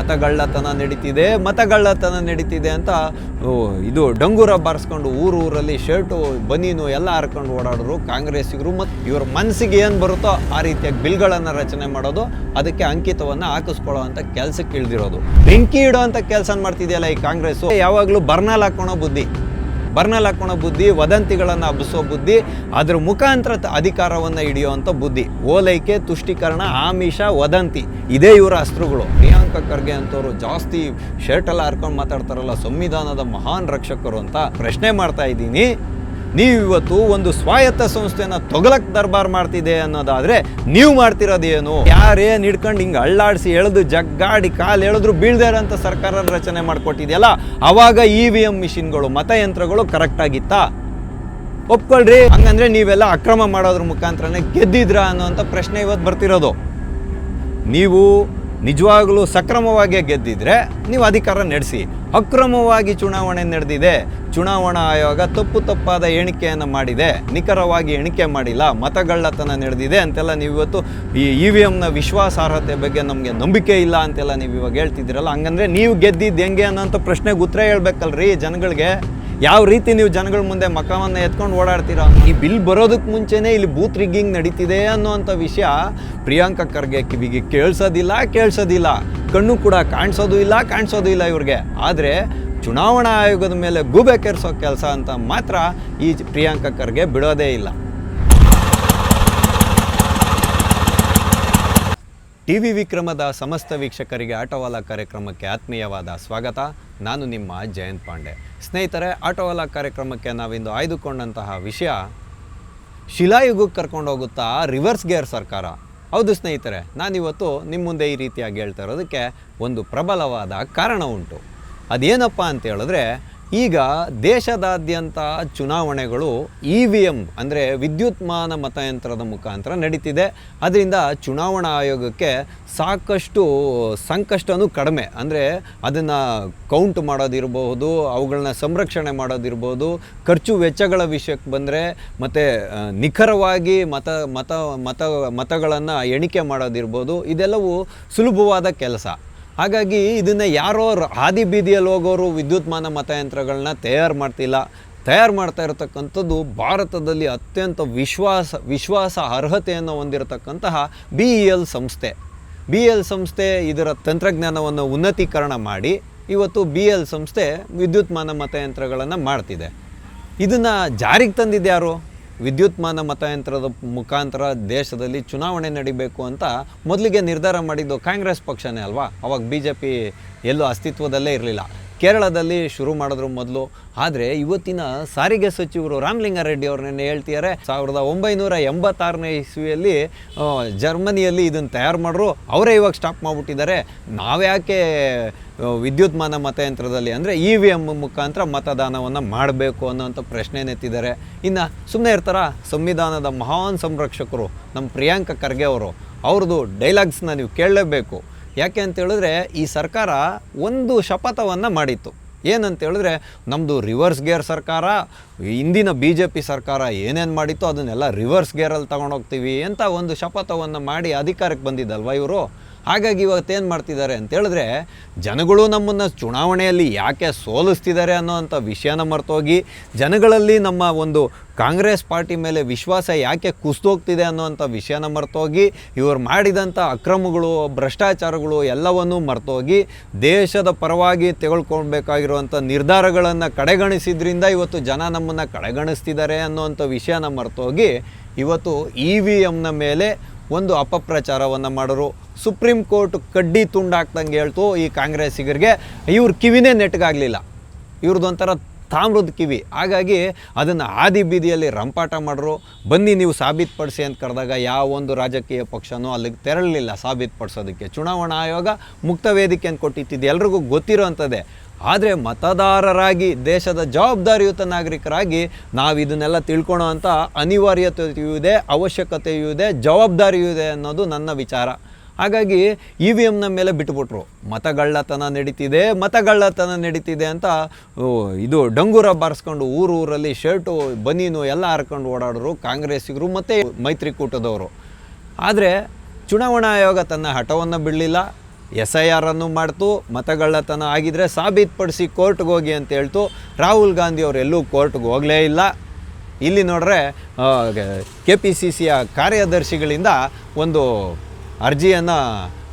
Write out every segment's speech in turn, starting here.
ಮತಗಳ್ಳತನ ನಡೀತಿದೆ ಅಂತ ಇದು ಡಂಗೂರ ಬಾರಿಸ್ಕೊಂಡು ಊರಲ್ಲಿ ಶರ್ಟು ಬನೀನು ಎಲ್ಲ ಹಾರ್ಕೊಂಡು ಓಡಾಡೋರು ಕಾಂಗ್ರೆಸ್ಸಿಗರು. ಮತ್ತು ಇವರ ಮನಸ್ಸಿಗೆ ಏನು ಬರುತ್ತೋ ಆ ರೀತಿಯಾಗಿ ಬಿಲ್ಗಳನ್ನು ರಚನೆ ಮಾಡೋದು, ಅದಕ್ಕೆ ಅಂಕಿತವನ್ನು ಹಾಕಿಸ್ಕೊಳ್ಳೋ ಅಂತ ಕೆಲಸಕ್ಕೆ ಇಳಿದಿರೋದು. ಬೆಂಕಿ ಇಡೋ ಅಂತ ಕೆಲಸ ಮಾಡ್ತಿದೆಯಲ್ಲ ಈ ಕಾಂಗ್ರೆಸ್ಸು. ಯಾವಾಗಲೂ ಬರ್ನಲ್ಲಿ ಹಾಕೋಣೋ ಬುದ್ಧಿ, ವದಂತಿಗಳನ್ನು ಹಬ್ಬಿಸೋ ಬುದ್ಧಿ, ಅದ್ರ ಮುಖಾಂತರ ಅಧಿಕಾರವನ್ನು ಹಿಡಿಯುವಂಥ ಬುದ್ಧಿ, ಓಲೈಕೆ, ತುಷ್ಟೀಕರಣ, ಆಮಿಷ, ವದಂತಿ, ಇದೇ ಇವರ ಅಸ್ತ್ರಗಳು. ಪ್ರಿಯಾಂಕ ಖರ್ಗೆ ಅಂತವರು ಜಾಸ್ತಿ ಶರ್ಟೆಲ್ಲ ಹಾರ್ಕೊಂಡು ಮಾತಾಡ್ತಾರಲ್ಲ, ಸಂವಿಧಾನದ ಮಹಾನ್ ರಕ್ಷಕರು ಅಂತ ಪ್ರಶ್ನೆ ಮಾಡ್ತಾ ಇದ್ದೀನಿ. ನೀವು ಇವತ್ತು ಒಂದು ಸ್ವಾಯತ್ತ ಸಂಸ್ಥೆನ ತೊಗಲಕ್ ದರ್ಬಾರ್ ಮಾಡ್ತಿದೆ ಅನ್ನೋದಾದರೆ ನೀವು ಮಾಡ್ತಿರೋದೇನು? ಯಾರೇನು ಹಿಡ್ಕೊಂಡು ಹಿಂಗೆ ಅಳ್ಳಾಡಿಸಿ ಎಳೆದು ಜಗ್ಗಾಡಿ ಕಾಲು ಎಳೆದ್ರು ಬೀಳ್ದೇ ಇರೋಂಥ ಸರ್ಕಾರ ರಚನೆ ಮಾಡಿಕೊಟ್ಟಿದೆಯಲ್ಲ, ಆವಾಗ EVM ಮಿಷಿನ್ಗಳು, ಮತಯಂತ್ರಗಳು ಕರೆಕ್ಟಾಗಿತ್ತಾ? ಒಪ್ಕೊಳ್ರಿ. ಹಂಗಂದ್ರೆ ನೀವೆಲ್ಲ ಅಕ್ರಮ ಮಾಡೋದ್ರ ಮುಖಾಂತರನೇ ಗೆದ್ದಿದ್ರಾ ಅನ್ನೋಂಥ ಪ್ರಶ್ನೆ ಇವತ್ತು ಬರ್ತಿರೋದು. ನೀವು ನಿಜವಾಗಲೂ ಸಕ್ರಮವಾಗಿ ಗೆದ್ದಿದ್ರೆ ನೀವು ಅಧಿಕಾರ ನಡೆಸಿ. ಅಕ್ರಮವಾಗಿ ಚುನಾವಣೆ ನಡೆದಿದೆ, ಚುನಾವಣಾ ಆಯೋಗ ತಪ್ಪಾದ ಎಣಿಕೆಯನ್ನು ಮಾಡಿದೆ, ನಿಖರವಾಗಿ ಎಣಿಕೆ ಮಾಡಿಲ್ಲ, ಮತಗಳ್ಳತನ ನಡೆದಿದೆ ಅಂತೆಲ್ಲ ನೀವು ಇವತ್ತು ಈ EVMನ ವಿಶ್ವಾಸಾರ್ಹತೆ ಬಗ್ಗೆ ನಮಗೆ ನಂಬಿಕೆ ಇಲ್ಲ ಅಂತೆಲ್ಲ ನೀವು ಇವಾಗ ಹೇಳ್ತಿದ್ದೀರಲ್ಲ. ಹಂಗಂದ್ರೆ ನೀವು ಗೆದ್ದಿದ್ದು ಹೆಂಗೆ ಅನ್ನೋಂಥ ಪ್ರಶ್ನೆಗೆ ಉತ್ತರ ಹೇಳ್ಬೇಕಲ್ರಿ ಜನಗಳಿಗೆ. ಯಾವ ರೀತಿ ನೀವು ಜನಗಳ ಮುಂದೆ ಮಖವನ್ನು ಎತ್ಕೊಂಡು ಓಡಾಡ್ತೀರಾ? ಈ ಬಿಲ್ ಬರೋದಕ್ಕೆ ಮುಂಚೆನೇ ಇಲ್ಲಿ ಬೂತ್ ರಿಗ್ಗಿಂಗ್ ನಡೀತಿದೆ ಅನ್ನೋವಂಥ ವಿಷಯ ಪ್ರಿಯಾಂಕ ಖರ್ಗೆ ಕಿವಿಗೆ ಕೇಳಿಸೋದಿಲ್ಲ, ಕಣ್ಣು ಕೂಡ ಕಾಣಿಸೋದು ಇಲ್ಲ ಇವ್ರಿಗೆ. ಆದರೆ ಚುನಾವಣಾ ಆಯೋಗದ ಮೇಲೆ ಗೂಬೆ ಕೆರೆಸೋ ಕೆಲಸ ಅಂತ ಮಾತ್ರ ಈ ಪ್ರಿಯಾಂಕ ಖರ್ಗೆ ಬಿಡೋದೇ ಇಲ್ಲ. TV ವಿಕ್ರಮದ ಸಮಸ್ತ ವೀಕ್ಷಕರಿಗೆ ಆಟೋವಾಲ ಕಾರ್ಯಕ್ರಮಕ್ಕೆ ಆತ್ಮೀಯವಾದ ಸ್ವಾಗತ. ನಾನು ನಿಮ್ಮ ಜಯಂತ್ ಪಾಂಡೆ. ಸ್ನೇಹಿತರೆ, ಆಟೋವಾಲ ಕಾರ್ಯಕ್ರಮಕ್ಕೆ ನಾವಿಂದು ಆಯ್ದುಕೊಂಡಂತಹ ವಿಷಯ ಶಿಲಾಯುಗಕ್ಕೆ ಕರ್ಕೊಂಡು ಹೋಗುತ್ತಾ ರಿವರ್ಸ್ ಗೇರ್ ಸರ್ಕಾರ. ಹೌದು ಸ್ನೇಹಿತರೆ, ನಾನಿವತ್ತು ನಿಮ್ಮ ಮುಂದೆ ಈ ರೀತಿಯಾಗಿ ಹೇಳ್ತಾ ಇರೋದಕ್ಕೆ ಒಂದು ಪ್ರಬಲವಾದ ಕಾರಣ ಉಂಟು. ಅದೇನಪ್ಪ ಅಂತ ಹೇಳಿದ್ರೆ, ಈಗ ದೇಶದಾದ್ಯಂತ ಚುನಾವಣೆಗಳು EVM ಅಂದರೆ ವಿದ್ಯುನ್ಮಾನ ಮತಯಂತ್ರದ ಮುಖಾಂತರ ನಡೀತಿದೆ. ಅದರಿಂದ ಚುನಾವಣಾ ಆಯೋಗಕ್ಕೆ ಸಾಕಷ್ಟು ಸಂಕಷ್ಟನೂ ಕಡಿಮೆ. ಅಂದರೆ ಅದನ್ನು ಕೌಂಟ್ ಮಾಡೋದಿರ್ಬೋದು, ಅವುಗಳನ್ನ ಸಂರಕ್ಷಣೆ ಮಾಡೋದಿರ್ಬೋದು, ಖರ್ಚು ವೆಚ್ಚಗಳ ವಿಷಯಕ್ಕೆ ಬಂದರೆ ಮತ್ತು ನಿಖರವಾಗಿ ಮತಗಳನ್ನು ಎಣಿಕೆ ಮಾಡೋದಿರ್ಬೋದು, ಇದೆಲ್ಲವೂ ಸುಲಭವಾದ ಕೆಲಸ. ಹಾಗಾಗಿ ಇದನ್ನು ಯಾರೋ ಹಾದಿ ಬೀದಿಯಲ್ಲಿ ಹೋಗೋರು ವಿದ್ಯುನ್ಮಾನ ಮತಯಂತ್ರಗಳನ್ನ ತಯಾರು ಮಾಡ್ತಾ ಇರತಕ್ಕಂಥದ್ದು ಭಾರತದಲ್ಲಿ ಅತ್ಯಂತ ವಿಶ್ವಾಸ ಅರ್ಹತೆಯನ್ನು ಹೊಂದಿರತಕ್ಕಂತಹ BEL ಸಂಸ್ಥೆ ಇದರ ತಂತ್ರಜ್ಞಾನವನ್ನು ಉನ್ನತೀಕರಣ ಮಾಡಿ ಇವತ್ತು BEL ಸಂಸ್ಥೆ ವಿದ್ಯುನ್ಮಾನ ಮತಯಂತ್ರಗಳನ್ನು ಮಾಡ್ತಿದೆ. ಇದನ್ನು ಜಾರಿಗೆ ತಂದಿದ್ದು ಯಾರು? ವಿದ್ಯುನ್ಮಾನ ಮತಯಂತ್ರದ ಮುಖಾಂತರ ದೇಶದಲ್ಲಿ ಚುನಾವಣೆ ನಡಿಬೇಕು ಅಂತ ಮೊದಲಿಗೆ ನಿರ್ಧಾರ ಮಾಡಿದ್ದು ಕಾಂಗ್ರೆಸ್ ಪಕ್ಷನೇ ಅಲ್ವಾ? ಅವಾಗ BJP ಎಲ್ಲೂ ಅಸ್ತಿತ್ವದಲ್ಲೇ ಇರಲಿಲ್ಲ. ಕೇರಳದಲ್ಲಿ ಶುರು ಮಾಡಿದ್ರು ಮೊದಲು. ಆದರೆ ಇವತ್ತಿನ ಸಾರಿಗೆ ಸಚಿವರು ರಾಮಲಿಂಗಾರೆಡ್ಡಿ ಅವ್ರನ್ನೇ ಹೇಳ್ತಿದ್ದಾರೆ, 1986ನೇ ಇಸ್ವಿಯಲ್ಲಿ ಜರ್ಮನಿಯಲ್ಲಿ ಇದನ್ನು ತಯಾರು ಮಾಡ್ರು, ಅವರೇ ಇವಾಗ ಸ್ಟಾಪ್ ಮಾಡಿಬಿಟ್ಟಿದ್ದಾರೆ. ನಾವ್ಯಾಕೆ ವಿದ್ಯುನ್ಮಾನ ಮತಯಂತ್ರದಲ್ಲಿ ಅಂದರೆ EVM ಮುಖಾಂತರ ಮತದಾನವನ್ನು ಮಾಡಬೇಕು ಅನ್ನೋಂಥ ಪ್ರಶ್ನೆನೆತ್ತಿದ್ದಾರೆ. ಇನ್ನು ಸುಮ್ಮನೆ ಇರ್ತಾರ? ಸಂವಿಧಾನದ ಮಹಾನ್ ಸಂರಕ್ಷಕರು ನಮ್ಮ ಪ್ರಿಯಾಂಕ ಖರ್ಗೆ ಅವ್ರದ್ದು ಡೈಲಾಗ್ಸ್ನ ನೀವು ಕೇಳಲೇಬೇಕು. ಯಾಕೆ ಅಂತ ಹೇಳಿದ್ರೆ, ಈ ಸರ್ಕಾರ ಒಂದು ಶಪಥವನ್ನು ಮಾಡಿತ್ತು. ಏನಂತ ಹೇಳಿದ್ರೆ, ನಮ್ಮದು ರಿವರ್ಸ್ ಗೇರ್ ಸರ್ಕಾರ, ಇಂದಿನ BJP ಸರ್ಕಾರ ಏನೇನು ಮಾಡಿತ್ತು ಅದನ್ನೆಲ್ಲ ರಿವರ್ಸ್ ಗೇರಲ್ಲಿ ತಗೊಂಡೋಗ್ತೀವಿ ಅಂತ ಒಂದು ಶಪಥವನ್ನು ಮಾಡಿ ಅಧಿಕಾರಕ್ಕೆ ಬಂದಿದ್ದಲ್ವ ಇವರು. ಹಾಗಾಗಿ ಇವತ್ತೇನು ಮಾಡ್ತಿದ್ದಾರೆ ಅಂತ ಹೇಳಿದ್ರೆ, ಜನಗಳು ನಮ್ಮನ್ನು ಚುನಾವಣೆಯಲ್ಲಿ ಯಾಕೆ ಸೋಲಿಸ್ತಿದ್ದಾರೆ ಅನ್ನೋವಂಥ ವಿಷಯನ ಮರ್ತೋಗಿ, ಜನಗಳಲ್ಲಿ ನಮ್ಮ ಒಂದು ಕಾಂಗ್ರೆಸ್ ಪಾರ್ಟಿ ಮೇಲೆ ವಿಶ್ವಾಸ ಯಾಕೆ ಕುಸಿದೋಗ್ತಿದೆ ಅನ್ನೋವಂಥ ವಿಷಯನ ಮರ್ತೋಗಿ, ಇವರು ಮಾಡಿದಂಥ ಅಕ್ರಮಗಳು, ಭ್ರಷ್ಟಾಚಾರಗಳು ಎಲ್ಲವನ್ನೂ ಮರ್ತೋಗಿ, ದೇಶದ ಪರವಾಗಿ ತೆಗೆದುಕೊಳ್ಬೇಕಾಗಿರುವಂಥ ನಿರ್ಧಾರಗಳನ್ನು ಕಡೆಗಣಿಸಿದ್ರಿಂದ ಇವತ್ತು ಜನ ನಮ್ಮನ್ನು ಕಡೆಗಣಿಸ್ತಿದ್ದಾರೆ ಅನ್ನೋವಂಥ ವಿಷಯನ ಮರ್ತೋಗಿ ಇವತ್ತು EVMನ ಮೇಲೆ ಒಂದು ಅಪಪ್ರಚಾರವನ್ನು ಮಾಡೋರು. ಸುಪ್ರೀಂ ಕೋರ್ಟ್ ಕಡ್ಡಿ ತುಂಡಾಕ್ದಂಗೆ ಹೇಳ್ತು ಈ ಕಾಂಗ್ರೆಸ್ಸಿಗರಿಗೆ. ಇವ್ರ ಕಿವಿನೇ ನೆಟ್ಟಗಾಗಲಿಲ್ಲ, ಇವ್ರದ್ದೊಂಥರ ತಾಮ್ರದ ಕಿವಿ. ಹಾಗಾಗಿ ಅದನ್ನು ಹಾದಿ ಬೀದಿಯಲ್ಲಿ ರಂಪಾಟ ಮಾಡ್ರು. ಬನ್ನಿ ನೀವು ಸಾಬೀತುಪಡಿಸಿ ಅಂತ ಕರೆದಾಗ ಯಾವ ಒಂದು ರಾಜಕೀಯ ಪಕ್ಷನೂ ಅಲ್ಲಿಗೆ ತೆರಳಲಿಲ್ಲ ಸಾಬೀತುಪಡಿಸೋದಕ್ಕೆ. ಚುನಾವಣಾ ಆಯೋಗ ಮುಕ್ತ ವೇದಿಕೆಯನ್ನು ಕೊಟ್ಟಿದ್ದು ಎಲ್ರಿಗೂ ಗೊತ್ತಿರೋವಂಥದ್ದೇ. ಆದರೆ ಮತದಾರರಾಗಿ, ದೇಶದ ಜವಾಬ್ದಾರಿಯುತ ನಾಗರಿಕರಾಗಿ ನಾವು ಇದನ್ನೆಲ್ಲ ತಿಳ್ಕೊಳ್ಳೋ ಅಂಥ ಅನಿವಾರ್ಯತೆಯೂ ಇದೆ, ಅವಶ್ಯಕತೆಯೂ ಇದೆ, ಜವಾಬ್ದಾರಿಯೂ ಇದೆ ಅನ್ನೋದು ನನ್ನ ವಿಚಾರ. ಹಾಗಾಗಿ EVMನ ಮೇಲೆ ಬಿಟ್ಟುಬಿಟ್ರು. ಮತಗಳ್ಳತನ ನಡೀತಿದೆ ಅಂತ ಇದು ಡಂಗೂರ ಬಾರಿಸ್ಕೊಂಡು ಊರಲ್ಲಿ ಶರ್ಟು ಬನೀನು ಎಲ್ಲ ಹಾರ್ಕೊಂಡು ಓಡಾಡೋರು ಕಾಂಗ್ರೆಸ್ಸಿಗರು ಮತ್ತು ಮೈತ್ರಿಕೂಟದವರು. ಆದರೆ ಚುನಾವಣಾ ಆಯೋಗ ತನ್ನ ಹಠವನ್ನು ಬಿಡಲಿಲ್ಲ. SIR ಅನ್ನು ಮಾಡ್ತು, ಮತಗಳ್ಳತನ ಆಗಿದ್ರೆ ಸಾಬೀತುಪಡಿಸಿ ಕೋರ್ಟ್ಗೆ ಹೋಗಿ ಅಂತ ಹೇಳ್ತು. ರಾಹುಲ್ ಗಾಂಧಿ ಅವರೆಲ್ಲೂ ಕೋರ್ಟ್ಗೆ ಹೋಗಲೇ ಇಲ್ಲ. ಇಲ್ಲಿ ನೋಡ್ರೆ KPCCಯ ಕಾರ್ಯದರ್ಶಿಗಳಿಂದ ಒಂದು ಅರ್ಜಿಯನ್ನು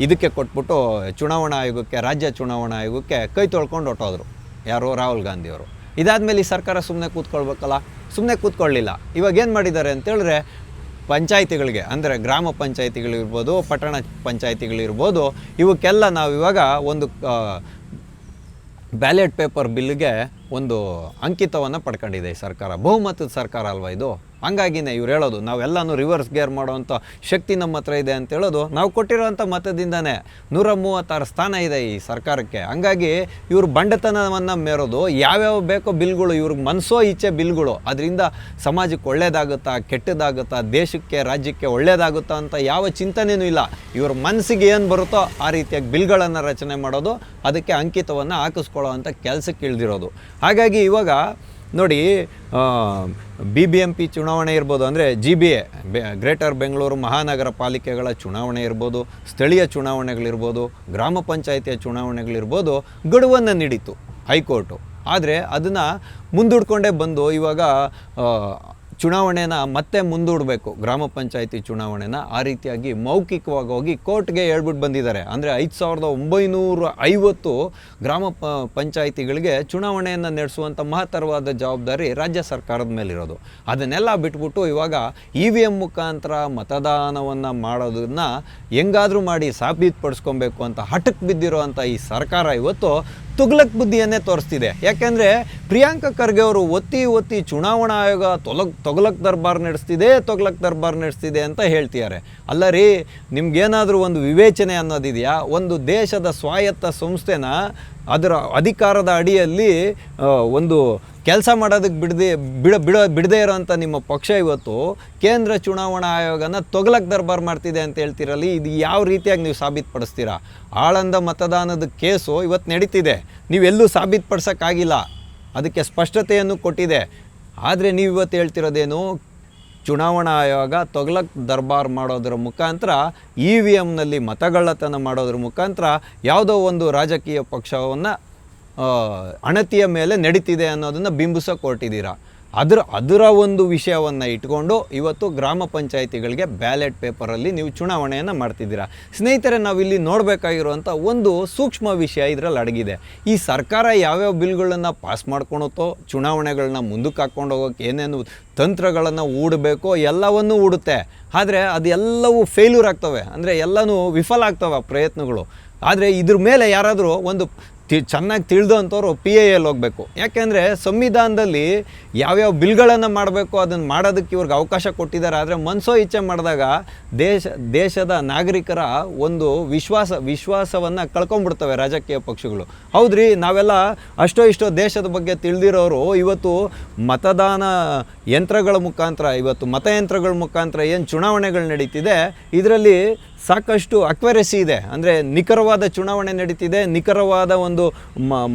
ಇದಕ್ಕೆ ಕೊಟ್ಬಿಟ್ಟು ಚುನಾವಣಾ ಆಯೋಗಕ್ಕೆ, ರಾಜ್ಯ ಚುನಾವಣಾ ಆಯೋಗಕ್ಕೆ ಕೈ ತೊಳ್ಕೊಂಡು ಹೊಟ್ಟೋದ್ರು ಯಾರು, ರಾಹುಲ್ ಗಾಂಧಿಯವರು. ಇದಾದಮೇಲೆ ಈ ಸರ್ಕಾರ ಸುಮ್ಮನೆ ಕೂತ್ಕೊಳ್ಬೇಕಲ್ಲ, ಸುಮ್ಮನೆ ಕೂತ್ಕೊಳ್ಳಿಲ್ಲ. ಇವಾಗ ಏನು ಮಾಡಿದ್ದಾರೆ ಅಂತೇಳಿದ್ರೆ, ಪಂಚಾಯಿತಿಗಳಿಗೆ ಅಂದರೆ ಗ್ರಾಮ ಪಂಚಾಯಿತಿಗಳಿರ್ಬೋದು, ಪಟ್ಟಣ ಪಂಚಾಯಿತಿಗಳಿರ್ಬೋದು, ಇವಕ್ಕೆಲ್ಲ ನಾವು ಇವಾಗ ಒಂದು ಬ್ಯಾಲೆಟ್ ಪೇಪರ್ ಬಿಲ್ಗೆ ಒಂದು ಅಂಕಿತವನ್ನು ಪಡ್ಕೊಂಡಿದೆ ಈ ಸರ್ಕಾರ. ಬಹುಮತದ ಸರ್ಕಾರ ಅಲ್ವಾ ಇದು. ಹಂಗಾಗಿನೇ ಇವ್ರು ಹೇಳೋದು ನಾವೆಲ್ಲನೂ ರಿವರ್ಸ್ ಗೇರ್ ಮಾಡೋವಂಥ ಶಕ್ತಿ ನಮ್ಮ ಹತ್ರ ಇದೆ ಅಂತ ಹೇಳೋದು. ನಾವು ಕೊಟ್ಟಿರೋವಂಥ ಮತದಿಂದನೇ 136 ಸ್ಥಾನ ಇದೆ ಈ ಸರ್ಕಾರಕ್ಕೆ. ಹಂಗಾಗಿ ಇವರು ಬಂಡತನವನ್ನು ಮೇರೋದು. ಯಾವ್ಯಾವ ಬೇಕೋ ಬಿಲ್ಗಳು, ಇವ್ರಿಗೆ ಮನಸೋ ಇಚ್ಛೆ ಬಿಲ್ಗಳು, ಅದರಿಂದ ಸಮಾಜಕ್ಕೆ ಒಳ್ಳೇದಾಗುತ್ತಾ ಕೆಟ್ಟದಾಗುತ್ತಾ, ದೇಶಕ್ಕೆ ರಾಜ್ಯಕ್ಕೆ ಒಳ್ಳೇದಾಗುತ್ತಾ ಅಂತ ಯಾವ ಚಿಂತನೆಯೂ ಇಲ್ಲ. ಇವ್ರ ಮನಸ್ಸಿಗೆ ಏನು ಬರುತ್ತೋ ಆ ರೀತಿಯಾಗಿ ಬಿಲ್ಗಳನ್ನು ರಚನೆ ಮಾಡೋದು, ಅದಕ್ಕೆ ಅಂಕಿತವನ್ನು ಹಾಕಿಸ್ಕೊಳ್ಳೋ ಅಂಥ ಕೆಲಸಕ್ಕೆ ಇಳಿದಿರೋದು. ಹಾಗಾಗಿ ಇವಾಗ ನೋಡಿ, BBMP ಚುನಾವಣೆ ಇರ್ಬೋದು, ಅಂದರೆ GBA ಗ್ರೇಟರ್ ಬೆಂಗಳೂರು ಮಹಾನಗರ ಪಾಲಿಕೆಗಳ ಚುನಾವಣೆ ಇರ್ಬೋದು, ಸ್ಥಳೀಯ ಚುನಾವಣೆಗಳಿರ್ಬೋದು, ಗ್ರಾಮ ಪಂಚಾಯಿತಿಯ ಚುನಾವಣೆಗಳಿರ್ಬೋದು, ಗಡುವನ್ನು ನೀಡಿತ್ತು ಹೈಕೋರ್ಟು. ಆದರೆ ಅದನ್ನು ಮುಂದೂಡ್ಕೊಂಡೇ ಬಂದು ಇವಾಗ ಚುನಾವಣೆನ ಮತ್ತೆ ಮುಂದೂಡಬೇಕು, ಗ್ರಾಮ ಪಂಚಾಯಿತಿ ಚುನಾವಣೆನ. ಆ ರೀತಿಯಾಗಿ ಮೌಖಿಕವಾಗಿ ಹೋಗಿ ಕೋರ್ಟ್ಗೆ ಹೇಳ್ಬಿಟ್ಟು ಬಂದಿದ್ದಾರೆ. ಅಂದರೆ 5950 ಗ್ರಾಮ ಪಂಚಾಯಿತಿಗಳಿಗೆ ಚುನಾವಣೆಯನ್ನು ನಡೆಸುವಂಥ ಮಹತ್ತರವಾದ ಜವಾಬ್ದಾರಿ ರಾಜ್ಯ ಸರ್ಕಾರದ ಮೇಲಿರೋದು. ಅದನ್ನೆಲ್ಲ ಬಿಟ್ಬಿಟ್ಟು ಇವಾಗ EVM ಮುಖಾಂತರ ಮತದಾನವನ್ನು ಮಾಡೋದನ್ನು ಹೆಂಗಾದರೂ ಮಾಡಿ ಸಾಬೀತುಪಡಿಸ್ಕೊಬೇಕು ಅಂತ ಹಠಕ್ಕೆ ಬಿದ್ದಿರೋವಂಥ ಈ ಸರ್ಕಾರ ಇವತ್ತು ತುಗ್ಲಕ್ ಬುದ್ಧಿಯನ್ನೇ ತೋರಿಸ್ತಿದೆ. ಯಾಕೆಂದರೆ ಪ್ರಿಯಾಂಕ ಖರ್ಗೆ ಅವರು ಒತ್ತಿ ಚುನಾವಣಾ ಆಯೋಗ ತೊಗಲಕ್ ದರ್ಬಾರ್ ನಡೆಸ್ತಿದೆ ಅಂತ ಹೇಳ್ತಿದ್ದಾರೆ. ಅಲ್ಲ ರೀ, ನಿಮ್ಗೇನಾದರೂ ಒಂದು ವಿವೇಚನೆ ಅನ್ನೋದಿದೆಯಾ? ಒಂದು ದೇಶದ ಸ್ವಾಯತ್ತ ಸಂಸ್ಥೆನ ಅದರ ಅಧಿಕಾರದ ಅಡಿಯಲ್ಲಿ ಒಂದು ಕೆಲಸ ಮಾಡೋದಕ್ಕೆ ಬಿಡದೇ ಇರೋಂಥ ನಿಮ್ಮ ಪಕ್ಷ ಇವತ್ತು ಕೇಂದ್ರ ಚುನಾವಣಾ ಆಯೋಗನ ತೊಗಲಕ್ ದರ್ಬಾರ್ ಮಾಡ್ತಿದೆ ಅಂತ ಹೇಳ್ತಿರಲಿ. ಇದು ಯಾವ ರೀತಿಯಾಗಿ ನೀವು ಸಾಬೀತುಪಡಿಸ್ತೀರಾ? ಆಳಂದ ಮತದಾನದ ಕೇಸು ಇವತ್ತು ನಡೀತಿದೆ, ನೀವೆಲ್ಲೂ ಸಾಬೀತುಪಡಿಸೋಕ್ಕಾಗಿಲ್ಲ, ಅದಕ್ಕೆ ಸ್ಪಷ್ಟತೆಯನ್ನು ಕೊಟ್ಟಿದೆ. ಆದರೆ ನೀವು ಇವತ್ತು ಹೇಳ್ತಿರೋದೇನು, ಚುನಾವಣಾ ಆಯೋಗ ತೊಗಲಕ್ ದರ್ಬಾರ್ ಮಾಡೋದ್ರ ಮುಖಾಂತರ, EVMನಲ್ಲಿ ಮತಗಳ್ಳತನ ಮಾಡೋದ್ರ ಮುಖಾಂತರ ಯಾವುದೋ ಒಂದು ರಾಜಕೀಯ ಪಕ್ಷವನ್ನು ಅಣತಿಯ ಮೇಲೆ ನಡೀತಿದೆ ಅನ್ನೋದನ್ನು ಬಿಂಬಿಸೋಕೆ ಹೊರಟಿದ್ದೀರಾ. ಅದರ ಒಂದು ವಿಷಯವನ್ನು ಇಟ್ಕೊಂಡು ಇವತ್ತು ಗ್ರಾಮ ಪಂಚಾಯಿತಿಗಳಿಗೆ ಬ್ಯಾಲೆಟ್ ಪೇಪರಲ್ಲಿ ನೀವು ಚುನಾವಣೆಯನ್ನು ಮಾಡ್ತಿದ್ದೀರಾ. ಸ್ನೇಹಿತರೆ, ನಾವಿಲ್ಲಿ ನೋಡಬೇಕಾಗಿರುವಂಥ ಒಂದು ಸೂಕ್ಷ್ಮ ವಿಷಯ ಇದರಲ್ಲಿ ಅಡಗಿದೆ. ಈ ಸರ್ಕಾರ ಯಾವ್ಯಾವ ಬಿಲ್ಗಳನ್ನು ಪಾಸ್ ಮಾಡ್ಕೊಳುತ್ತೋ, ಚುನಾವಣೆಗಳನ್ನ ಮುಂದಕ್ಕೆ ಹಾಕ್ಕೊಂಡು ಹೋಗೋಕ್ಕೆ ಏನೇನು ತಂತ್ರಗಳನ್ನು ಹೂಡಬೇಕೋ ಎಲ್ಲವನ್ನೂ ಹೂಡುತ್ತೆ. ಆದರೆ ಅದೆಲ್ಲವೂ ಫೇಲ್ಯೂರ್ ಆಗ್ತವೆ, ಅಂದರೆ ಎಲ್ಲನೂ ವಿಫಲ ಆಗ್ತವೆ ಪ್ರಯತ್ನಗಳು. ಆದರೆ ಇದ್ರ ಮೇಲೆ ಯಾರಾದರೂ ಒಂದು ಚೆನ್ನಾಗಿ ತಿಳಿದಂಥವ್ರು PIL ಹೋಗಬೇಕು. ಯಾಕೆಂದರೆ ಸಂವಿಧಾನದಲ್ಲಿ ಯಾವ್ಯಾವ ಬಿಲ್ಗಳನ್ನು ಮಾಡಬೇಕು ಅದನ್ನು ಮಾಡೋದಕ್ಕೆ ಇವ್ರಿಗೆ ಅವಕಾಶ ಕೊಟ್ಟಿದ್ದಾರೆ. ಆದರೆ ಮನಸೋ ಇಚ್ಛೆ ಮಾಡಿದಾಗ ದೇಶದ ನಾಗರಿಕರ ಒಂದು ವಿಶ್ವಾಸವನ್ನು ಕಳ್ಕೊಂಡ್ಬಿಡ್ತವೆ ರಾಜಕೀಯ ಪಕ್ಷಗಳು. ಹೌದ್ರಿ, ನಾವೆಲ್ಲ ಇಷ್ಟೋ ದೇಶದ ಬಗ್ಗೆ ತಿಳಿದಿರೋರು ಇವತ್ತು ಮತದಾನ ಯಂತ್ರಗಳ ಮುಖಾಂತರ, ಇವತ್ತು ಮತಯಂತ್ರಗಳ ಮುಖಾಂತರ ಏನು ಚುನಾವಣೆಗಳು ನಡೀತಿದೆ, ಇದರಲ್ಲಿ ಸಾಕಷ್ಟು ಅಕ್ಯುರಸಿ ಇದೆ. ಅಂದರೆ ನಿಖರವಾದ ಚುನಾವಣೆ ನಡೀತಿದೆ, ನಿಖರವಾದ ಒಂದು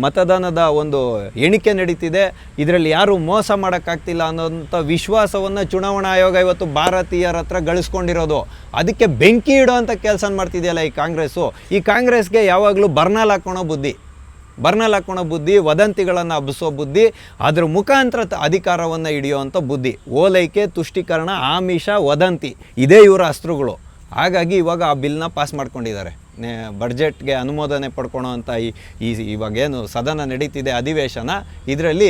ಮತದಾನದ ಒಂದು ಎಣಿಕೆ ನಡೀತಿದೆ, ಇದರಲ್ಲಿ ಯಾರು ಮೋಸ ಮಾಡೋಕ್ಕಾಗ್ತಿಲ್ಲ ಅನ್ನೋಂಥ ವಿಶ್ವಾಸವನ್ನು ಚುನಾವಣಾ ಆಯೋಗ ಇವತ್ತು ಭಾರತೀಯರ ಹತ್ರ ಗಳಿಸ್ಕೊಂಡಿರೋದು. ಅದಕ್ಕೆ ಬೆಂಕಿ ಇಡೋವಂಥ ಕೆಲಸ ಮಾಡ್ತಿದೆಯಲ್ಲ ಈ ಕಾಂಗ್ರೆಸ್ಸು. ಈ ಕಾಂಗ್ರೆಸ್ಗೆ ಯಾವಾಗಲೂ ಬರ್ನಲ್ ಹಾಕ್ಕೊಳೋ ಬುದ್ಧಿ, ವದಂತಿಗಳನ್ನು ಹಬ್ಬಿಸೋ ಬುದ್ಧಿ, ಅದ್ರ ಮುಖಾಂತರ ಅಧಿಕಾರವನ್ನು ಹಿಡಿಯೋವಂಥ ಬುದ್ಧಿ, ಓಲೈಕೆ, ತುಷ್ಟೀಕರಣ, ಆಮಿಷ, ವದಂತಿ, ಇದೇ ಇವರ ಅಸ್ತ್ರಗಳು. ಹಾಗಾಗಿ ಇವಾಗ ಆ ಬಿಲ್ನ ಪಾಸ್ ಮಾಡ್ಕೊಂಡಿದ್ದಾರೆ. ಬಡ್ಜೆಟ್ಗೆ ಅನುಮೋದನೆ ಪಡ್ಕೊಳೋ ಅಂಥ ಇವಾಗೇನು ಸದನ ನಡೀತಿದೆ ಅಧಿವೇಶನ, ಇದರಲ್ಲಿ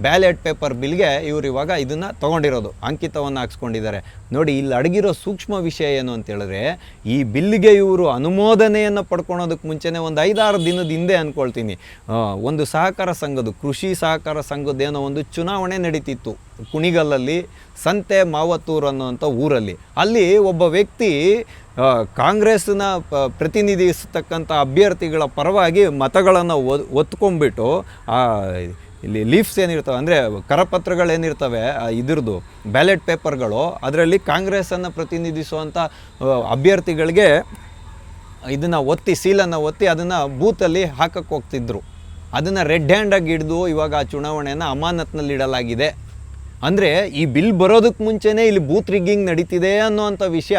ಬ್ಯಾಲೆಟ್ ಪೇಪರ್ ಬಿಲ್ಗೆ ಇವರು ಇವಾಗ ಇದನ್ನು ತೊಗೊಂಡಿರೋದು, ಅಂಕಿತವನ್ನು ಹಾಕ್ಸ್ಕೊಂಡಿದ್ದಾರೆ. ನೋಡಿ, ಇಲ್ಲಿ ಅಡಗಿರೋ ಸೂಕ್ಷ್ಮ ವಿಷಯ ಏನು ಅಂತೇಳಿದ್ರೆ, ಈ ಬಿಲ್ಗೆ ಇವರು ಅನುಮೋದನೆಯನ್ನು ಪಡ್ಕೊಳೋದಕ್ಕೆ ಮುಂಚೆನೇ ಒಂದು 5-6 ದಿನದ ಹಿಂದೆ ಅಂದ್ಕೊಳ್ತೀನಿ, ಒಂದು ಸಹಕಾರ ಸಂಘದ, ಕೃಷಿ ಸಹಕಾರ ಸಂಘದ್ದೇನೋ ಒಂದು ಚುನಾವಣೆ ನಡೀತಿತ್ತು ಕುಣಿಗಲ್ಲಲ್ಲಿ, ಸಂತೆ ಮಾವತ್ತೂರು ಅನ್ನೋಂಥ ಊರಲ್ಲಿ. ಅಲ್ಲಿ ಒಬ್ಬ ವ್ಯಕ್ತಿ ಕಾಂಗ್ರೆಸ್ನ ಪ್ರತಿನಿಧಿಸ್ತಕ್ಕಂಥ ಅಭ್ಯರ್ಥಿಗಳ ಪರವಾಗಿ ಮತಗಳನ್ನು ಒತ್ಕೊಂಡ್ಬಿಟ್ಟು ಇಲ್ಲಿ ಲೀಫ್ಸ್ ಏನಿರ್ತವೆ, ಅಂದರೆ ಕರಪತ್ರಗಳೇನಿರ್ತವೆ ಇದ್ರದ್ದು ಬ್ಯಾಲೆಟ್ ಪೇಪರ್ಗಳು, ಅದರಲ್ಲಿ ಕಾಂಗ್ರೆಸ್ಸನ್ನು ಪ್ರತಿನಿಧಿಸುವಂಥ ಅಭ್ಯರ್ಥಿಗಳಿಗೆ ಇದನ್ನು ಸೀಲನ್ನು ಒತ್ತಿ ಅದನ್ನು ಬೂತಲ್ಲಿ ಹಾಕಕ್ಕೆ ಹೋಗ್ತಿದ್ರು. ಅದನ್ನು ರೆಡ್ ಹ್ಯಾಂಡಾಗಿ ಹಿಡಿದು ಇವಾಗ ಆ ಚುನಾವಣೆಯನ್ನು ಅಮಾನತ್ನಲ್ಲಿ ಇಡಲಾಗಿದೆ. ಅಂದರೆ ಈ ಬಿಲ್ ಬರೋದಕ್ಕೆ ಮುಂಚೆನೇ ಇಲ್ಲಿ ಬೂತ್ ರಿಗ್ಗಿಂಗ್ ನಡೀತಿದೆ ಅನ್ನೋವಂಥ ವಿಷಯ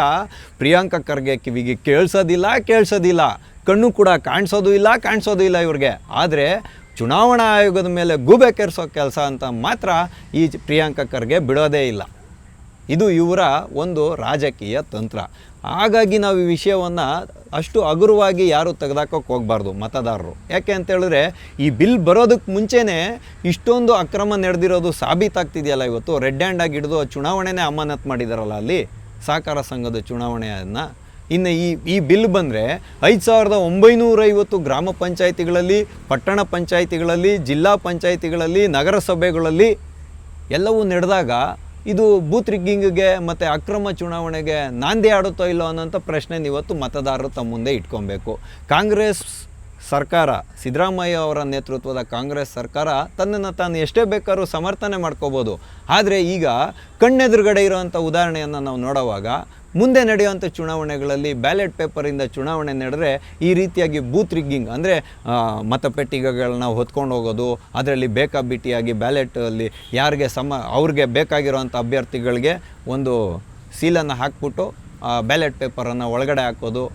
ಪ್ರಿಯಾಂಕಾ ಖರ್ಗೆ ಕಿವಿಗೆ ಕೇಳಿಸೋದಿಲ್ಲ, ಕಣ್ಣು ಕೂಡ ಕಾಣಿಸೋದು ಇಲ್ಲ ಇವ್ರಿಗೆ. ಆದರೆ ಚುನಾವಣಾ ಆಯೋಗದ ಮೇಲೆ ಗೂಬೆ ಕೆರೆಸೋ ಕೆಲಸ ಅಂತ ಮಾತ್ರ ಈ ಪ್ರಿಯಾಂಕಾ ಖರ್ಗೆ ಬಿಡೋದೇ ಇಲ್ಲ. ಇದು ಇವರ ಒಂದು ರಾಜಕೀಯ ತಂತ್ರ. ಹಾಗಾಗಿ ನಾವು ಈ ವಿಷಯವನ್ನು ಅಷ್ಟು ಹಗುರವಾಗಿ ಯಾರು ತೆಗೆದಾಕೋಕ್ಕೆ ಹೋಗಬಾರ್ದು ಮತದಾರರು. ಯಾಕೆ ಅಂತೇಳಿದ್ರೆ ಈ ಬಿಲ್ ಬರೋದಕ್ಕೆ ಮುಂಚೆನೇ ಇಷ್ಟೊಂದು ಅಕ್ರಮ ನಡೆದಿರೋದು ಸಾಬೀತಾಗ್ತಿದೆಯಲ್ಲ. ಇವತ್ತು ರೆಡ್ ಹ್ಯಾಂಡಾಗಿ ಹಿಡಿದು ಚುನಾವಣೆನೇ ಅಮಾನತ್ ಮಾಡಿದಾರಲ್ಲ ಅಲ್ಲಿ ಸಹಕಾರ ಸಂಘದ ಚುನಾವಣೆಯನ್ನು. ಇನ್ನು ಈ ಬಿಲ್ ಬಂದರೆ 5950 ಗ್ರಾಮ ಪಂಚಾಯಿತಿಗಳಲ್ಲಿ, ಪಟ್ಟಣ ಪಂಚಾಯಿತಿಗಳಲ್ಲಿ, ಜಿಲ್ಲಾ ಪಂಚಾಯಿತಿಗಳಲ್ಲಿ, ನಗರಸಭೆಗಳಲ್ಲಿ ಎಲ್ಲವೂ ನಡೆದಾಗ ಇದು ಬೂತ್ ರಿಗ್ಗಿಂಗ್ಗೆ ಮತ್ತು ಅಕ್ರಮ ಚುನಾವಣೆಗೆ ನಾಂದಿ ಆಡುತ್ತೋ ಇಲ್ಲೋ ಅನ್ನೋಂಥ ಪ್ರಶ್ನೆ ಇವತ್ತು ಮತದಾರರು ತಮ್ಮ ಮುಂದೆ ಇಟ್ಕೊಬೇಕು. ಕಾಂಗ್ರೆಸ್ ಸರ್ಕಾರ, ಸಿದ್ದರಾಮಯ್ಯ ಅವರ ನೇತೃತ್ವದ ಕಾಂಗ್ರೆಸ್ ಸರ್ಕಾರ ತನ್ನನ್ನು ತಾನು ಎಷ್ಟೇ ಬೇಕಾದ್ರೂ ಸಮರ್ಥನೆ ಮಾಡ್ಕೋಬೋದು. ಆದರೆ ಈಗ ಕಣ್ಣೆದುರುಗಡೆ ಇರೋವಂಥ ಉದಾಹರಣೆಯನ್ನು ನಾವು ನೋಡುವಾಗ ಮುಂದೆ ನಡೆಯುವಂಥ ಚುನಾವಣೆಗಳಲ್ಲಿ ಬ್ಯಾಲೆಟ್ ಪೇಪರಿಂದ ಚುನಾವಣೆ ನಡೆದ್ರೆ ಈ ರೀತಿಯಾಗಿ ಬೂತ್ ರಿಗ್ಗಿಂಗ್ ಅಂದರೆ ಮತಪೆಟ್ಟಿಗೆಗಳನ್ನ ಹೊತ್ಕೊಂಡು ಹೋಗೋದು, ಅದರಲ್ಲಿ ಬೇಕಾಬಿಟ್ಟಿಯಾಗಿ ಬ್ಯಾಲೆಟಲ್ಲಿ ಯಾರಿಗೆ ಅವ್ರಿಗೆ ಬೇಕಾಗಿರೋವಂಥ ಅಭ್ಯರ್ಥಿಗಳಿಗೆ ಒಂದು ಸೀಲನ್ನು ಹಾಕ್ಬಿಟ್ಟು ಬ್ಯಾಲೆಟ್ ಪೇಪರನ್ನು ಒಳಗಡೆ ಹಾಕೋದು,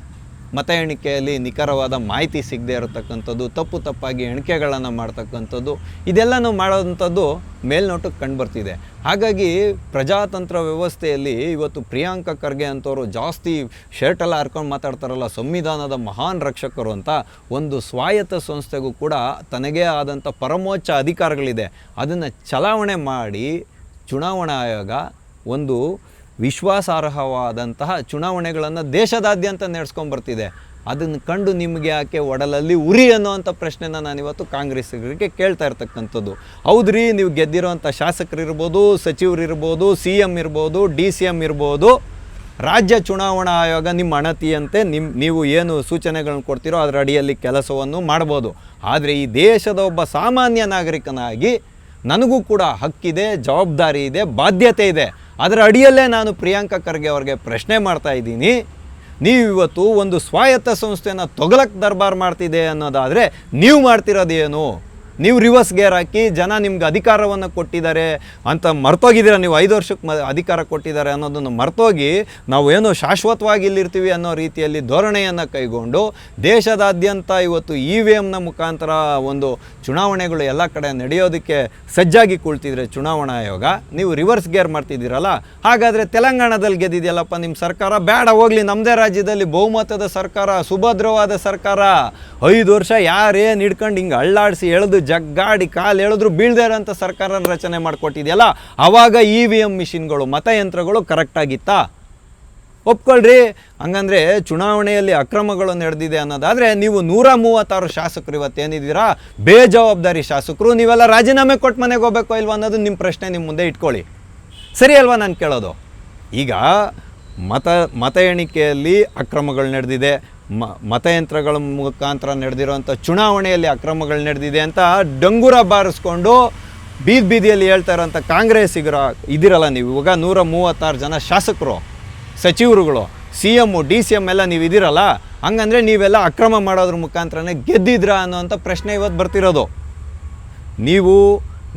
ಮತ ಎಣಿಕೆಯಲ್ಲಿ ನಿಖರವಾದ ಮಾಹಿತಿ ಸಿಗದೇ ಇರತಕ್ಕಂಥದ್ದು, ತಪ್ಪಾಗಿ ಎಣಿಕೆಗಳನ್ನು ಮಾಡ್ತಕ್ಕಂಥದ್ದು, ಇದೆಲ್ಲನೂ ಮಾಡೋವಂಥದ್ದು ಮೇಲ್ನೋಟಕ್ಕೆ ಕಂಡುಬರ್ತಿದೆ. ಹಾಗಾಗಿ ಪ್ರಜಾತಂತ್ರ ವ್ಯವಸ್ಥೆಯಲ್ಲಿ ಇವತ್ತು ಪ್ರಿಯಾಂಕಾ ಖರ್ಗೆ ಅಂತವರು ಜಾಸ್ತಿ ಶರ್ಟೆಲ್ಲ ಹಾರ್ಕೊಂಡು ಮಾತಾಡ್ತಾರಲ್ಲ, ಸಂವಿಧಾನದ ಮಹಾನ್ ರಕ್ಷಕರು ಅಂತ. ಒಂದು ಸ್ವಾಯತ್ತ ಸಂಸ್ಥೆಗೂ ಕೂಡ ತನಗೇ ಆದಂಥ ಪರಮೋಚ್ಚ ಅಧಿಕಾರಗಳಿದೆ. ಅದನ್ನು ಚಲಾವಣೆ ಮಾಡಿ ಚುನಾವಣಾ ಆಯೋಗ ಒಂದು ವಿಶ್ವಾಸಾರ್ಹವಾದಂತಹ ಚುನಾವಣೆಗಳನ್ನು ದೇಶದಾದ್ಯಂತ ನಡೆಸ್ಕೊಂಡ್ಬರ್ತಿದೆ. ಅದನ್ನು ಕಂಡು ನಿಮಗೆ ಯಾಕೆ ಒಡಲಲ್ಲಿ ಉರಿ ಅನ್ನೋವಂಥ ಪ್ರಶ್ನೆನ ನಾನಿವತ್ತು ಕಾಂಗ್ರೆಸ್ಸಿಗರಿಗೆ ಕೇಳ್ತಾ ಇರ್ತಕ್ಕಂಥದ್ದು. ಹೌದ್ರಿ, ನೀವು ಗೆದ್ದಿರೋವಂಥ ಶಾಸಕರಿರ್ಬೋದು, ಸಚಿವರಿರ್ಬೋದು, CM ಇರ್ಬೋದು, DCM ಇರ್ಬೋದು, ರಾಜ್ಯ ಚುನಾವಣಾ ಆಯೋಗ ನಿಮ್ಮ ಅಣತಿಯಂತೆ ನೀವು ಏನು ಸೂಚನೆಗಳನ್ನು ಕೊಡ್ತೀರೋ ಅದರ ಅಡಿಯಲ್ಲಿ ಕೆಲಸವನ್ನು ಮಾಡ್ಬೋದು. ಆದರೆ ಈ ದೇಶದ ಒಬ್ಬ ಸಾಮಾನ್ಯ ನಾಗರಿಕನಾಗಿ ನನಗೂ ಕೂಡ ಹಕ್ಕಿದೆ, ಜವಾಬ್ದಾರಿ ಇದೆ, ಬಾಧ್ಯತೆ ಇದೆ. ಅದರ ಅಡಿಯಲ್ಲೇ ನಾನು ಪ್ರಿಯಾಂಕಾ ಖರ್ಗೆ ಅವ್ರಿಗೆ ಪ್ರಶ್ನೆ ಮಾಡ್ತಾ ಇದ್ದೀನಿ. ನೀವು ಇವತ್ತು ಒಂದು ಸ್ವಾಯತ್ತ ಸಂಸ್ಥೆಯನ್ನು ತೊಗಲಕ್ಕೆ ದರ್ಬಾರ್ ಮಾಡ್ತಿದೆ ಅನ್ನೋದಾದರೆ ನೀವು ಮಾಡ್ತಿರೋದೇನು? ನೀವು ರಿವರ್ಸ್ ಗೇರ್ ಹಾಕಿ ಜನ ನಿಮ್ಗೆ ಅಧಿಕಾರವನ್ನು ಕೊಟ್ಟಿದ್ದಾರೆ ಅಂತ ಮರ್ತೋಗಿದ್ದೀರ. ನೀವು 5 ವರ್ಷಕ್ಕೆ ಅಧಿಕಾರ ಕೊಟ್ಟಿದ್ದಾರೆ ಅನ್ನೋದನ್ನು ಮರ್ತೋಗಿ ನಾವು ಏನೋ ಶಾಶ್ವತವಾಗಿ ಇಲ್ಲಿರ್ತೀವಿ ಅನ್ನೋ ರೀತಿಯಲ್ಲಿ ಧೋರಣೆಯನ್ನು ಕೈಗೊಂಡು ದೇಶದಾದ್ಯಂತ ಇವತ್ತು EVMನ ಮುಖಾಂತರ ಒಂದು ಚುನಾವಣೆಗಳು ಎಲ್ಲ ಕಡೆ ನಡೆಯೋದಕ್ಕೆ ಸಜ್ಜಾಗಿ ಕುಳಿತಿದ್ರೆ ಚುನಾವಣಾ ಆಯೋಗ, ನೀವು ರಿವರ್ಸ್ ಗೇರ್ ಮಾಡ್ತಿದ್ದೀರಲ್ಲ. ಹಾಗಾದರೆ ತೆಲಂಗಾಣದಲ್ಲಿ ಗೆದ್ದಿದೆಯಲ್ಲಪ್ಪ ನಿಮ್ಮ ಸರ್ಕಾರ, ಬೇಡ ಹೋಗಲಿ, ನಮ್ಮದೇ ರಾಜ್ಯದಲ್ಲಿ ಬಹುಮತದ ಸರ್ಕಾರ, ಸುಭದ್ರವಾದ ಸರ್ಕಾರ, 5 ವರ್ಷ ಯಾರೇನು ಹಿಡ್ಕೊಂಡು ಹಿಂಗೆ ಅಳ್ಳಾಡಿಸಿ ಎಳೆದು ಜಗ್ಗಾಡಿ ಕಾಲು ಎಳೆದ್ರು ಬೀಳದೇ ಇರೋಂಥ ಸರ್ಕಾರ ರಚನೆ ಮಾಡಿಕೊಟ್ಟಿದೆಯಲ್ಲ, ಆವಾಗ EVM ಮಿಷಿನ್ಗಳು, ಮತಯಂತ್ರಗಳು ಕರೆಕ್ಟಾಗಿತ್ತಾ? ಒಪ್ಕೊಳ್ರಿ. ಹಂಗಂದರೆ ಚುನಾವಣೆಯಲ್ಲಿ ಅಕ್ರಮಗಳು ನಡೆದಿದೆ ಅನ್ನೋದಾದರೆ ನೀವು 136 ಶಾಸಕರು ಇವತ್ತೇನಿದ್ದೀರಾ ಬೇಜವಾಬ್ದಾರಿ ಶಾಸಕರು, ನೀವೆಲ್ಲ ರಾಜೀನಾಮೆ ಕೊಟ್ಟು ಮನೆಗೆ ಹೋಗ್ಬೇಕೋ ಇಲ್ವ ಅನ್ನೋದು ನಿಮ್ಮ ಪ್ರಶ್ನೆ ನಿಮ್ಮ ಮುಂದೆ ಇಟ್ಕೊಳ್ಳಿ. ಸರಿ ಅಲ್ವಾ ನಾನು ಕೇಳೋದು? ಈಗ ಮತ ಎಣಿಕೆಯಲ್ಲಿ ಅಕ್ರಮಗಳು ನಡೆದಿದೆ, ಮತಯಂತ್ರಗಳ ಮುಖಾಂತರ ನಡೆದಿರೋಂಥ ಚುನಾವಣೆಯಲ್ಲಿ ಅಕ್ರಮಗಳು ನಡೆದಿದೆ ಅಂತ ಡಂಗುರ ಬಾರಿಸ್ಕೊಂಡು ಬೀದಿಯಲ್ಲಿ ಹೇಳ್ತಾ ಇರೋಂಥ ಇದಿರಲ್ಲ ನೀವು. ಇವಾಗ 136 ಜನ ಶಾಸಕರು, ಸಚಿವರುಗಳು, CM, DCM ಎಲ್ಲ ನೀವು ಇದ್ದೀರಲ್ಲ, ಹಂಗಂದರೆ ನೀವೆಲ್ಲ ಅಕ್ರಮ ಮಾಡೋದ್ರ ಮುಖಾಂತರನೇ ಗೆದ್ದಿದ್ರಾ ಅನ್ನೋಂಥ ಪ್ರಶ್ನೆ ಇವತ್ತು ಬರ್ತಿರೋದು. ನೀವು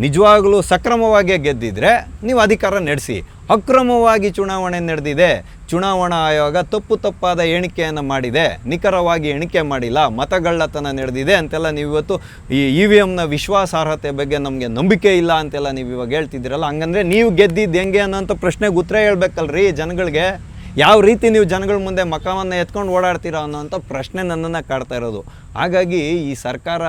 ನಿಜವಾಗಲೂ ಸಕ್ರಮವಾಗಿ ಗೆದ್ದಿದ್ರೆ ನೀವು ಅಧಿಕಾರ ನಡೆಸಿ. ಅಕ್ರಮವಾಗಿ ಚುನಾವಣೆ ನಡೆದಿದೆ, ಚುನಾವಣಾ ಆಯೋಗ ತಪ್ಪಾದ ಎಣಿಕೆಯನ್ನು ಮಾಡಿದೆ, ನಿಖರವಾಗಿ ಎಣಿಕೆ ಮಾಡಿಲ್ಲ, ಮತಗಳ್ಳತನ ನಡೆದಿದೆ ಅಂತೆಲ್ಲ ನೀವು ಇವತ್ತು ಈ EVMನ ವಿಶ್ವಾಸಾರ್ಹತೆ ಬಗ್ಗೆ ನಮಗೆ ನಂಬಿಕೆ ಇಲ್ಲ ಅಂತೆಲ್ಲ ನೀವು ಇವಾಗ ಹೇಳ್ತಿದ್ದೀರಲ್ಲ. ಹಂಗಂದರೆ ನೀವು ಗೆದ್ದಿದ್ದು ಹೆಂಗೆ ಅನ್ನೋಂಥ ಪ್ರಶ್ನೆಗೆ ಉತ್ತರ ಹೇಳ್ಬೇಕಲ್ರಿ ಜನಗಳಿಗೆ. ಯಾವ ರೀತಿ ನೀವು ಜನಗಳ ಮುಂದೆ ಮಖವನ್ನು ಎತ್ಕೊಂಡು ಓಡಾಡ್ತೀರಾ ಅನ್ನೋಂಥ ಪ್ರಶ್ನೆ ನನ್ನನ್ನು ಕಾಡ್ತಾ ಇರೋದು. ಹಾಗಾಗಿ ಈ ಸರ್ಕಾರ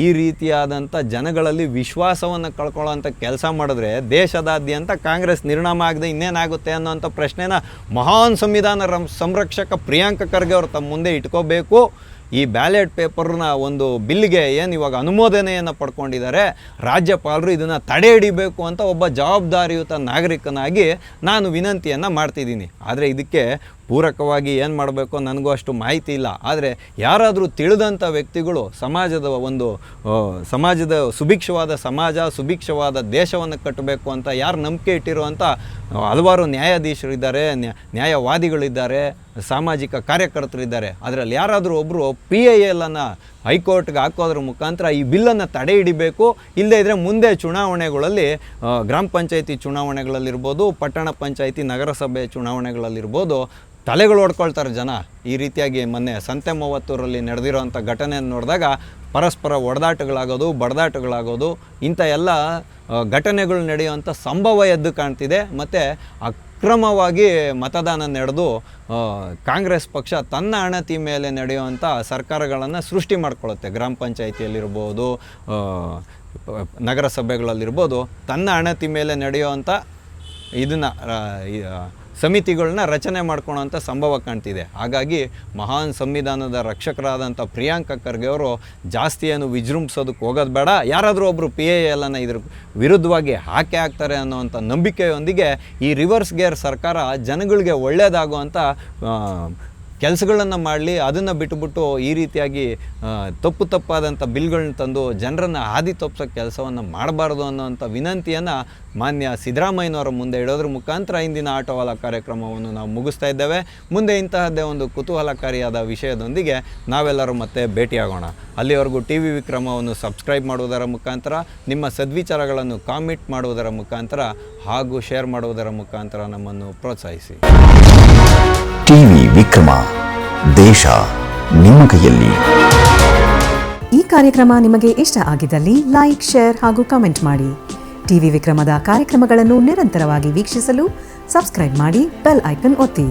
ಈ ರೀತಿಯಾದಂಥ ಜನಗಳಲ್ಲಿ ವಿಶ್ವಾಸವನ್ನು ಕಳ್ಕೊಳ್ಳೋಂಥ ಕೆಲಸ ಮಾಡಿದ್ರೆ ದೇಶದಾದ್ಯಂತ ಕಾಂಗ್ರೆಸ್ ನಿರ್ನಾಮ ಆಗದೆ ಇನ್ನೇನಾಗುತ್ತೆ ಅನ್ನೋಂಥ ಪ್ರಶ್ನೆನ ಮಹಾನ್ ಸಂವಿಧಾನ ಸಂರಕ್ಷಕ ಪ್ರಿಯಾಂಕಾ ಖರ್ಗೆ ಅವರು ತಮ್ಮ ಮುಂದೆ ಇಟ್ಕೋಬೇಕು. ಈ ಬ್ಯಾಲೆಟ್ ಪೇಪರ್ನ ಒಂದು ಬಿಲ್ಗೆ ಏನು ಇವಾಗ ಅನುಮೋದನೆಯನ್ನು ಪಡ್ಕೊಂಡಿದ್ದಾರೆ ರಾಜ್ಯಪಾಲರು, ಇದನ್ನು ತಡೆ ಹಿಡಿಬೇಕು ಅಂತ ಒಬ್ಬ ಜವಾಬ್ದಾರಿಯುತ ನಾಗರಿಕನಾಗಿ ನಾನು ವಿನಂತಿಯನ್ನು ಮಾಡ್ತಿದ್ದೀನಿ. ಆದರೆ ಇದಕ್ಕೆ ಪೂರಕವಾಗಿ ಏನು ಮಾಡಬೇಕು ನನಗೂ ಅಷ್ಟು ಮಾಹಿತಿ ಇಲ್ಲ. ಆದರೆ ಯಾರಾದರೂ ತಿಳಿದಂಥ ವ್ಯಕ್ತಿಗಳು ಸಮಾಜದ ಸುಭಿಕ್ಷವಾದ ಸಮಾಜ, ಸುಭಿಕ್ಷವಾದ ದೇಶವನ್ನು ಕಟ್ಟಬೇಕು ಅಂತ ಯಾರು ನಂಬಿಕೆ ಇಟ್ಟಿರುವಂಥ ಹಲವಾರು ನ್ಯಾಯಾಧೀಶರಿದ್ದಾರೆ, ನ್ಯಾಯವಾದಿಗಳಿದ್ದಾರೆ, ಸಾಮಾಜಿಕ ಕಾರ್ಯಕರ್ತರಿದ್ದಾರೆ. ಅದರಲ್ಲಿ ಯಾರಾದರೂ ಒಬ್ಬರು PILನ್ನು ಹೈಕೋರ್ಟ್ಗೆ ಹಾಕೋದ್ರ ಮುಖಾಂತರ ಈ ಬಿಲ್ಲನ್ನು ತಡೆ ಹಿಡಿಬೇಕು. ಇಲ್ಲದೇ ಇದ್ದರೆ ಮುಂದೆ ಚುನಾವಣೆಗಳಲ್ಲಿ ಗ್ರಾಮ ಪಂಚಾಯಿತಿ ಚುನಾವಣೆಗಳಲ್ಲಿರ್ಬೋದು, ಪಟ್ಟಣ ಪಂಚಾಯಿತಿ ನಗರಸಭೆ ಚುನಾವಣೆಗಳಲ್ಲಿರ್ಬೋದು ತಲೆಗಳು ಹೊಡ್ಕೊಳ್ತಾರೆ ಜನ. ಈ ರೀತಿಯಾಗಿ ಮೊನ್ನೆ ಸಂತೆ 30ರಲ್ಲಿ ನಡೆದಿರೋಂಥ ಘಟನೆಯನ್ನು ನೋಡಿದಾಗ ಪರಸ್ಪರ ಒಡೆದಾಟಗಳಾಗೋದು, ಬಡದಾಟಗಳಾಗೋದು, ಇಂಥ ಎಲ್ಲ ಘಟನೆಗಳು ನಡೆಯುವಂಥ ಸಂಭವ ಎದ್ದು ಕಾಣ್ತಿದೆ. ಮತ್ತು ಅಕ್ರಮವಾಗಿ ಮತದಾನ ನಡೆದು ಕಾಂಗ್ರೆಸ್ ಪಕ್ಷ ತನ್ನ ಅಣತಿ ಮೇಲೆ ನಡೆಯುವಂಥ ಸರ್ಕಾರಗಳನ್ನು ಸೃಷ್ಟಿ ಮಾಡ್ಕೊಳ್ಳುತ್ತೆ. ಗ್ರಾಮ ಪಂಚಾಯಿತಿಯಲ್ಲಿರ್ಬೋದು, ನಗರಸಭೆಗಳಲ್ಲಿರ್ಬೋದು, ತನ್ನ ಅಣತಿ ಮೇಲೆ ನಡೆಯುವಂಥ ಇದನ್ನು ಸಮಿತಿಗಳನ್ನ ರಚನೆ ಮಾಡ್ಕೊಳ್ಳೋಂಥ ಸಂಭವ ಕಾಣ್ತಿದೆ. ಹಾಗಾಗಿ ಮಹಾನ್ ಸಂವಿಧಾನದ ರಕ್ಷಕರಾದಂಥ ಪ್ರಿಯಾಂಕ ಖರ್ಗೆ ಅವರು ಜಾಸ್ತಿ ಏನು ವಿಜೃಂಭಿಸೋದಕ್ಕೆ ಹೋಗೋದು ಬೇಡ. ಯಾರಾದರೂ ಒಬ್ಬರು PIL ಇದ್ರ ವಿರುದ್ಧವಾಗಿ ಹಾಕೇ ಹಾಕ್ತಾರೆ ಅನ್ನೋವಂಥ ನಂಬಿಕೆಯೊಂದಿಗೆ ಈ ರಿವರ್ಸ್ ಗೇರ್ ಸರ್ಕಾರ ಜನಗಳಿಗೆ ಒಳ್ಳೆಯದಾಗುವಂಥ ಕೆಲಸಗಳನ್ನು ಮಾಡಲಿ. ಅದನ್ನು ಬಿಟ್ಟುಬಿಟ್ಟು ಈ ರೀತಿಯಾಗಿ ತಪ್ಪಾದಂಥ ಬಿಲ್ಗಳನ್ನ ತಂದು ಜನರನ್ನು ಹಾದಿ ತಪ್ಪಿಸೋ ಕೆಲಸವನ್ನು ಮಾಡಬಾರ್ದು ಅನ್ನೋವಂಥ ವಿನಂತಿಯನ್ನು ಮಾನ್ಯ ಸಿದ್ದರಾಮಯ್ಯನವರ ಮುಂದೆ ಇಡೋದ್ರ ಮುಖಾಂತರ ಇಂದಿನ ಆಟೋವಾಲ ಕಾರ್ಯಕ್ರಮವನ್ನು ನಾವು ಮುಗಿಸ್ತಾ ಇದ್ದೇವೆ. ಮುಂದೆ ಇಂತಹದ್ದೇ ಒಂದು ಕುತೂಹಲಕಾರಿಯಾದ ವಿಷಯದೊಂದಿಗೆ ನಾವೆಲ್ಲರೂ ಮತ್ತೆ ಭೇಟಿಯಾಗೋಣ. ಅಲ್ಲಿವರೆಗೂ TV ವಿಕ್ರಮವನ್ನು ಸಬ್ಸ್ಕ್ರೈಬ್ ಮಾಡುವುದರ ಮುಖಾಂತರ, ನಿಮ್ಮ ಸದ್ವಿಚಾರಗಳನ್ನು ಕಾಮೆಂಟ್ ಮಾಡುವುದರ ಮುಖಾಂತರ ಹಾಗೂ ಶೇರ್ ಮಾಡುವುದರ ಮುಖಾಂತರ ನಮ್ಮನ್ನು ಪ್ರೋತ್ಸಾಹಿಸಿ. TV ವಿಕ್ರಮ, ದೇಶ ನಿಮ್ಮ ಕೈಯಲ್ಲಿ. ಈ ಕಾರ್ಯಕ್ರಮ ನಿಮಗೆ ಇಷ್ಟ ಆಗಿದ್ದಲ್ಲಿ ಲೈಕ್, ಶೇರ್ ಹಾಗೂ ಕಮೆಂಟ್ ಮಾಡಿ. TV ವಿಕ್ರಮದ ಕಾರ್ಯಕ್ರಮಗಳನ್ನು ನಿರಂತರವಾಗಿ ವೀಕ್ಷಿಸಲು ಸಬ್ಸ್ಕ್ರೈಬ್ ಮಾಡಿ, ಬೆಲ್ ಐಕನ್ ಒತ್ತಿ.